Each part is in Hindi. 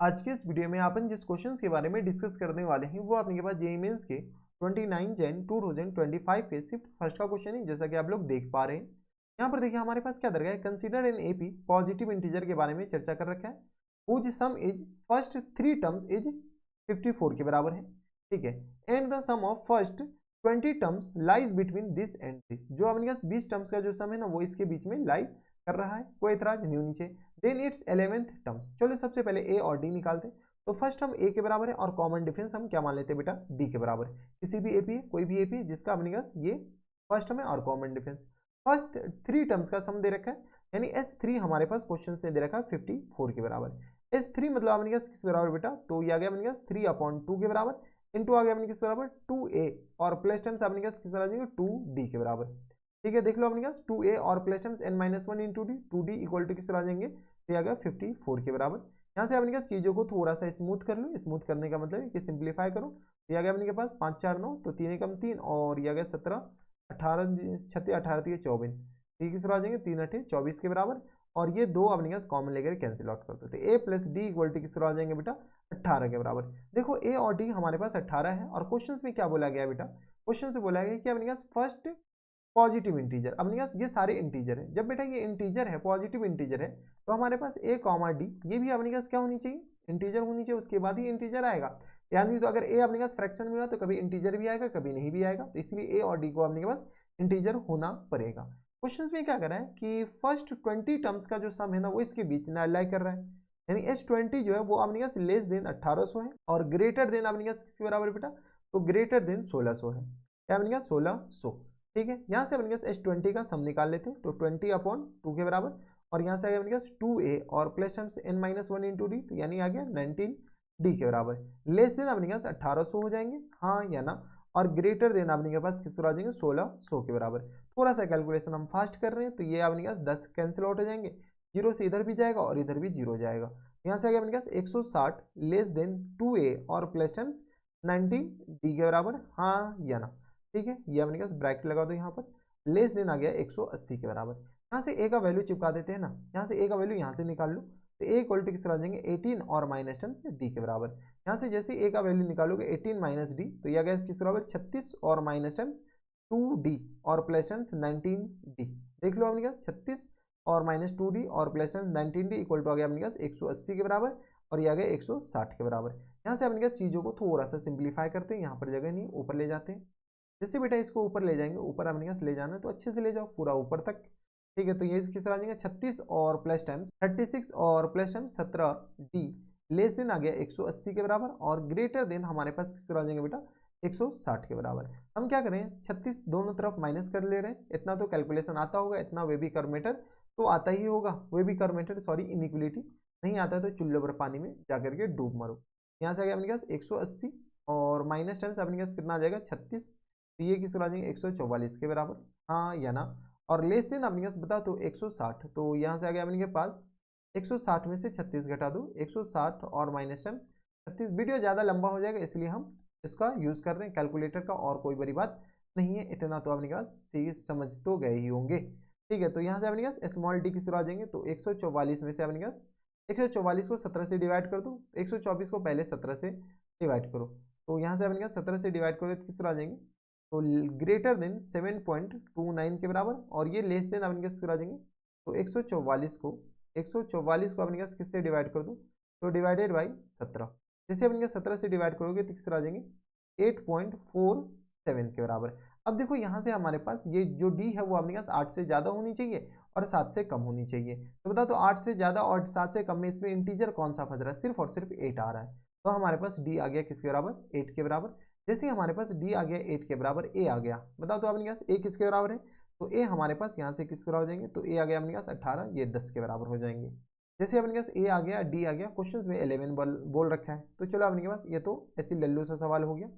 आज के इस वीडियो में अपन जिस क्वेश्चंस के बारे में डिस्कस करने वाले हैं वो आपके पास जेईई मेंस के 29 जन 2025 के शिफ्ट फर्स्ट का क्वेश्चन है, जैसा कि आप लोग देख पा रहे हैं। यहाँ पर देखिए हमारे पास क्या दर गया है, consider in AP positive integer के बारे में चर्चा कर रखा है। Whose sum is first 3 terms is 54 के बराबर है, ठीक है। And the sum of first 20 terms lies between this and this. जो अपने पास 20 टर्म्स का जो सम है ना वो इसके बीच में लाई कर रहा है, कोई एतराज नहीं होनी चाहिए। Then it's 11th terms. चलो सबसे पहले ए और डी निकालते हैं। तो फर्स्ट टर्म ए के बराबर है और कॉमन डिफरेंस हम क्या मान लेते हैं बेटा, डी के बराबर है। किसी भी एपी है, कोई भी एपी है जिसका अपने पास ये फर्स्ट टर्म है और कॉमन डिफरेंस। फर्स्ट 3 टर्म्स का सम दे रखा है, यानी S3 हमारे पास क्वेश्चन में दे रखा है 54 के बराबर। S3 मतलब अपने पास किस बराबर बेटा, तो ये आ गया अपने पास 3/2 के बराबर, इनटू आ गया अपने किस बराबर 2a और प्लस टर्म्स अपने पास किस तरह आ जाएंगे 2d के बराबर। ठीक है, देख लो अपने पास 2a और plus terms n-1 into d, 2d equal to किस तरह आ जाएंगे, तो आ गया 54 के बराबर। यहाँ से अपने पास चीजों को थोड़ा सा स्मूथ कर लो। स्मूथ करने का मतलब है कि सिंप्लीफाई करो। तो आ गया अपने के पास 5 4 9, तो 3 एकम 3 और ये आ गया 17 18 36 18 3 24, ठीक किस तरह आ जाएंगे 3 8 24 के बराबर। और ये दो अपने पास कॉमन लेकर कैंसिल आउट कर दो, तो a plus d equal to किस तरह आ जाएंगे बेटा 18 के बराबर। देखो a और d हमारे पास 18 है और क्वेश्चन में क्या बोला गया बेटा, क्वेश्चन से बोला गया कि अपने पास फर्स्ट पॉजिटिव इंटीजर, अपने पास ये सारे इंटीजर है। जब बेटा ये इंटीजर है, पॉजिटिव इंटीजर है, तो हमारे पास a कॉमा डी ये भी अपने पास क्या होनी चाहिए, इंटीजर होनी चाहिए, उसके बाद ही इंटीजर आएगा। यानी तो अगर a अपने पास फ्रैक्शन में हुआ तो कभी इंटीजर भी आएगा कभी नहीं भी आएगा, तो इसलिए a और d को अपने पास इंटीजर होना पड़ेगा। क्वेश्चन में क्या कर रहा है कि फर्स्ट 20 टर्म्स का जो सम है ना वो इसके बीच में अलाई कर रहा है, यानी S20 जो है वो अपने पास लेस देन 1800 है और ग्रेटर देन अपने पास किसके बराबर बेटा, तो ग्रेटर देन 1600 है, क्या अपने पास 1600। ठीक है, यहाँ से अपने पास S20 का सम निकाल लेते हैं, तो 20/2 के बराबर और यहाँ से आ गया अपने पास 2a और plus terms n-1 into D, तो यानी आ गया 19d के बराबर। लेस देन अपने पास 1800 हो जाएंगे, हाँ या ना, और ग्रेटर देन अपने के पास किस तरह आ जाएंगे 1600 के बराबर। थोड़ा सा कैलकुलेशन हम फास्ट कर रहे हैं, तो ये अपने पास 10 कैंसिल आउट हो जाएंगे, जीरो से इधर भी जाएगा और इधर भी जीरो जाएगा। यहाँ से आ गया अपने पास 160 लेस देन 2a और प्लस टर्म्स 19d के बराबर, हाँ या ना। ठीक है, ये अपने पास ब्रैकेट लगा दो, यहाँ पर लेस देन आ गया 180 के बराबर। यहाँ से a का वैल्यू चिपका देते हैं ना, यहाँ से a का वैल्यू यहाँ से निकाल लो, तो a इक्वल टू किस तरह आ जाएंगे 18 और माइनस टर्म्स d के बराबर। यहाँ से जैसे a का वैल्यू निकालोगे 18 माइनस डी, तो यह गया किस बराबर 36 और माइनस टर्म्स 2d और प्लस टर्म्स 19d। देख लो अपने पास 36 और माइनस 2d और plus terms 19d equal to आ गया अपने पास 180 के बराबर और यह आ गया 160 के बराबर। यहाँ से अपने पास चीज़ों को थोड़ा सा सिंप्लीफाई करते हैं, यहाँ पर जगह नहीं ऊपर ले जाते हैं। जैसे बेटा इसको ऊपर ले जाएंगे, ऊपर अपने पास ले जाना है तो अच्छे से ले जाओ पूरा ऊपर तक। ठीक है, तो ये किस तरह आ जाएंगे 36 और प्लस टाइम्स 36 और plus times 17d less than आ गया 180 के बराबर और ग्रेटर देन हमारे पास किस तरह आ जाएंगे बेटा 160 के बराबर। हम क्या करें 36 दोनों तरफ माइनस कर ले रहे हैं, इतना तो कैलकुलेशन आता होगा, इतना वे भी कर्मेटर तो आता ही होगा, वे भी कर्मेटर सॉरी इनइक्वलिटी नहीं आता है तो चुल्ले पर पानी में जाकर के डूब मरो। यहाँ से आ गया अपने पास 180 और माइनस टाइम्स अपने पास कितना आ जाएगा 36, तो ये किस तरह आ जाएंगे 144 के बराबर, हाँ या ना। और लेस देन अपने पास बता तो 160, तो यहाँ से आ गया अपने पास 160 में से 36 घटा दो, 160 और माइनस टर्म्स 36। वीडियो ज़्यादा लंबा हो जाएगा इसलिए हम इसका यूज़ कर रहे हैं कैलकुलेटर का, और कोई बड़ी बात नहीं है, इतना तो अपने पास सी समझ तो गए ही होंगे। ठीक है, तो यहाँ से अपने पास स्मॉल डी किस तरह आ जाएंगे, तो 144 में से अपने पास 144 को 17 से डिवाइड कर दो, 124 को पहले 17 से डिवाइड करो, तो यहाँ से अपने पास 17 से डिवाइड करो तो किस तरह आ जाएंगे, तो ग्रेटर देन 7.29 के बराबर और ये लेस देन अपने किस तरह आ जाएंगे, तो 144 को अपने पास किससे डिवाइड कर दो, तो डिवाइडेड बाई 17। जैसे अपने पास 17 से डिवाइड करोगे तो किस तरह आ जाएंगे 8.47 के बराबर। अब देखो यहाँ से हमारे पास ये जो डी है वो अपने पास 8 से ज़्यादा होनी चाहिए और 7 से कम होनी चाहिए। तो बता तो 8 से ज़्यादा और 7 से कम में इसमें इंटीजर कौन सा फंस रहा है, सिर्फ और सिर्फ 8 आ रहा है, तो हमारे पास डी आ गया किसके बराबर 8 के बराबर। जैसे हमारे पास डी आ गया 8 के बराबर, ए आ गया, बताओ तो अपने पास ए किसके बराबर है, तो ए हमारे पास यहाँ से किस बराबर हो जाएंगे, तो ए आ गया अपने पास 18, ये 10 के बराबर हो जाएंगे। जैसे अपने पास ए आ गया डी आ गया, क्वेश्चन में 11 बोल रखा है, तो चलो अपने पास ये तो ऐसी लल्लू सा सवाल हो गया।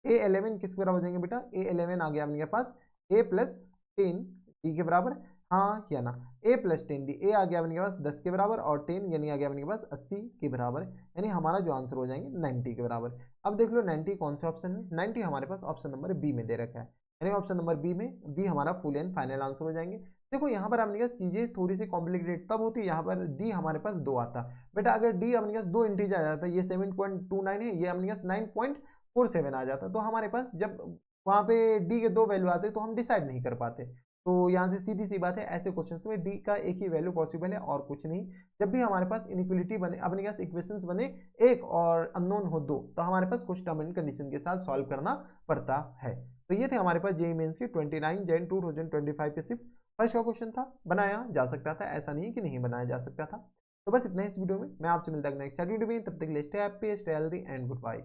ए 11 किस बराबर हो जाएंगे बेटा, ए 11 आ गया अपने पास ए प्लस 10 डी के बराबर, हाँ क्या ना, ए प्लस 10 डी, ए आ गया अपने पास 10 के बराबर और 10 यानी आ गया अपने पास 80 के बराबर, यानी हमारा जो आंसर हो जाएंगे 90 के बराबर। अब देख लो 90 कौन से ऑप्शन में, 90 हमारे पास ऑप्शन नंबर बी में दे रखा है, यानी ऑप्शन नंबर बी में बी हमारा फुल एंड फाइनल आंसर हो जाएंगे। देखो यहाँ पर अपने पास चीज़ें थोड़ी सी कॉम्प्लिकेटेड तब होती है, यहाँ पर डी हमारे पास 2 आता। बेटा अगर डी अपने पास 2 इंटीजर आ जाता, ये 7.29 है, ये अपने पास 9.47 आ जाता, तो हमारे पास जब वहाँ पे डी के 2 वैल्यू आते तो हम डिसाइड नहीं कर पाते। तो यहाँ से सीधी सी बात है, ऐसे क्वेश्चंस में डी का एक ही वैल्यू पॉसिबल है और कुछ नहीं। जब भी हमारे पास इनइक्वलिटी बने, अपने पास इक्वेशंस बने एक और अननोन हो 2, तो हमारे पास कुछ टर्म एंड कंडीशन के साथ सॉल्व करना पड़ता है। तो ये थे हमारे पास जेईई मेंस के 29 जन 2025 के सिर्फ फर्स्ट का क्वेश्चन था। बनाया जा सकता था, ऐसा नहीं कि नहीं बनाया जा सकता था। तो बस इतना इस वीडियो में, मैं आपसे मिलता हूं नेक्स्ट वीडियो में। तब तक के लिए stay happy, stay healthy and good bye.